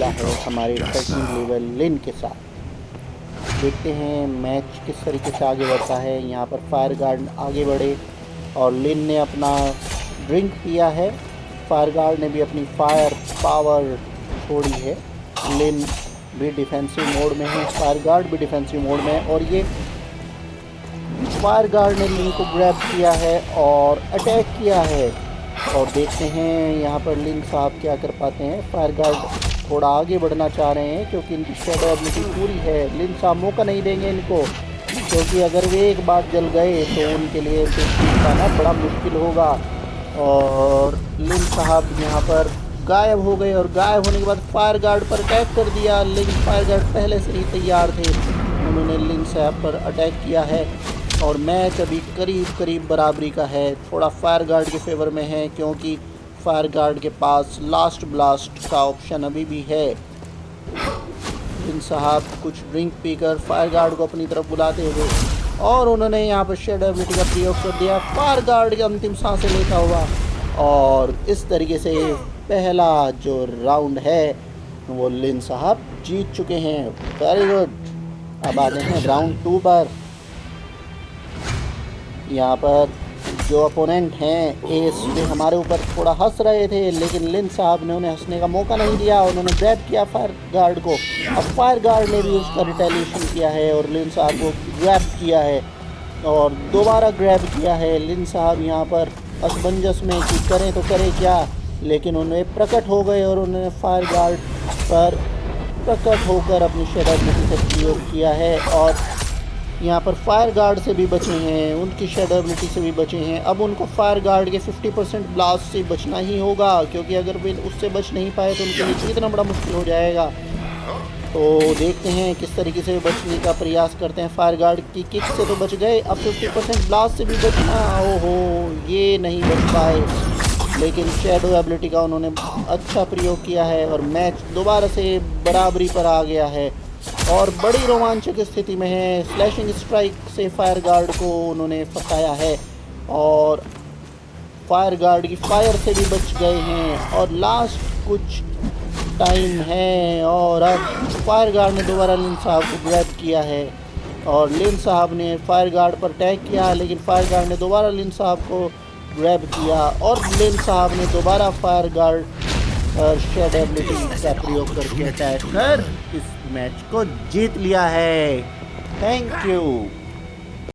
मिला है हमारे सेकंड लेवल लिन के साथ। देखते हैं मैच किस तरीके से आगे बढ़ता है। यहाँ पर फायर गार्ड आगे बढ़े और लिन ने अपना ड्रिंक पिया है। फायर गार्ड ने भी अपनी फायर पावर छोड़ी है। लिन भी डिफेंसिव मोड में है, फायर गार्ड भी डिफेंसिव मोड में है और ये फायर गार्ड ने लिन को ग्रैब किया है और अटैक किया है। और देखते हैं यहाँ पर लिन साहब क्या कर पाते हैं। फायर गार्ड थोड़ा आगे बढ़ना चाह रहे हैं क्योंकि इनकी शैडो एबिलिटी पूरी है। लिन साहब मौका नहीं देंगे इनको, क्योंकि अगर वे एक बार जल गए तो उनके लिए पाना बड़ा मुश्किल होगा। और लिन साहब यहाँ पर गायब हो गए और गायब होने के बाद फायर गार्ड पर अटैक कर दिया। लेकिन फायर गार्ड पहले से ही तैयार थे, उन्होंने लिन साहब पर अटैक किया है और मैच अभी करीब करीब बराबरी का है। थोड़ा फायर गार्ड के फेवर में है क्योंकि फायर गार्ड के पास लास्ट ब्लास्ट का ऑप्शन अभी भी है। लिन साहब कुछ ड्रिंक पीकर फायर गार्ड को अपनी तरफ बुलाते हुए और उन्होंने यहाँ पर शैडो एबिलिटी का प्रयोग कर दिया। फायर गार्ड की अंतिम सांसें लेता हुआ और इस तरीके से पहला जो राउंड है वो लिन साहब जीत चुके हैं। Very good. अब आते हैं राउंड 2 पर। यहाँ पर जो अपोनेंट हैं एस वे हमारे ऊपर थोड़ा हंस रहे थे, लेकिन लिन साहब ने उन्हें हंसने का मौका नहीं दिया। उन्होंने ग्रैब किया फायर गार्ड को। अब फायर गार्ड ने भी उसका रिटेलिएशन किया है और लिन साहब को ग्रैब किया है और दोबारा ग्रैब किया है। लिन साहब यहाँ पर असमंजस में कि करें तो करें क्या, लेकिन उन्हें प्रकट हो गए और उन्होंने फायर गार्ड पर प्रकट होकर अपनी शैडो एबिलिटी से प्रयोग किया है और यहाँ पर फायर गार्ड से भी बचे हैं, उनकी शैडो एबिलिटी से भी बचे हैं। अब उनको फायर गार्ड के 50% ब्लास्ट से बचना ही होगा, क्योंकि अगर वे उससे बच नहीं पाए तो उनके लिए इतना बड़ा मुश्किल हो जाएगा। तो देखते हैं किस तरीके से बचने का प्रयास करते हैं। फायर गार्ड की किक से तो बच गए, अब 50% ब्लास्ट से भी बचना, ओहो ये नहीं बच पाए। लेकिन शैडो एबिलिटी का उन्होंने अच्छा प्रयोग किया है और मैच दोबारा से बराबरी पर आ गया है और बड़ी रोमांचक स्थिति में है। स्लैशिंग स्ट्राइक से फायर गार्ड को उन्होंने फंसाया है और फायर गार्ड की फायर से भी बच गए हैं और लास्ट कुछ टाइम है और अब फायर गार्ड ने दोबारा लिन साहब को ग्रैब किया है और लिन साहब ने फायर गार्ड पर अटैक किया, लेकिन फायर गार्ड ने दोबारा लिन साहब को ग्रैब किया और लिन साहब ने दोबारा फायर गार्ड और शैडो एबिलिटी का प्रयोग करके अटैक कर इस मैच को जीत लिया है। Thank you.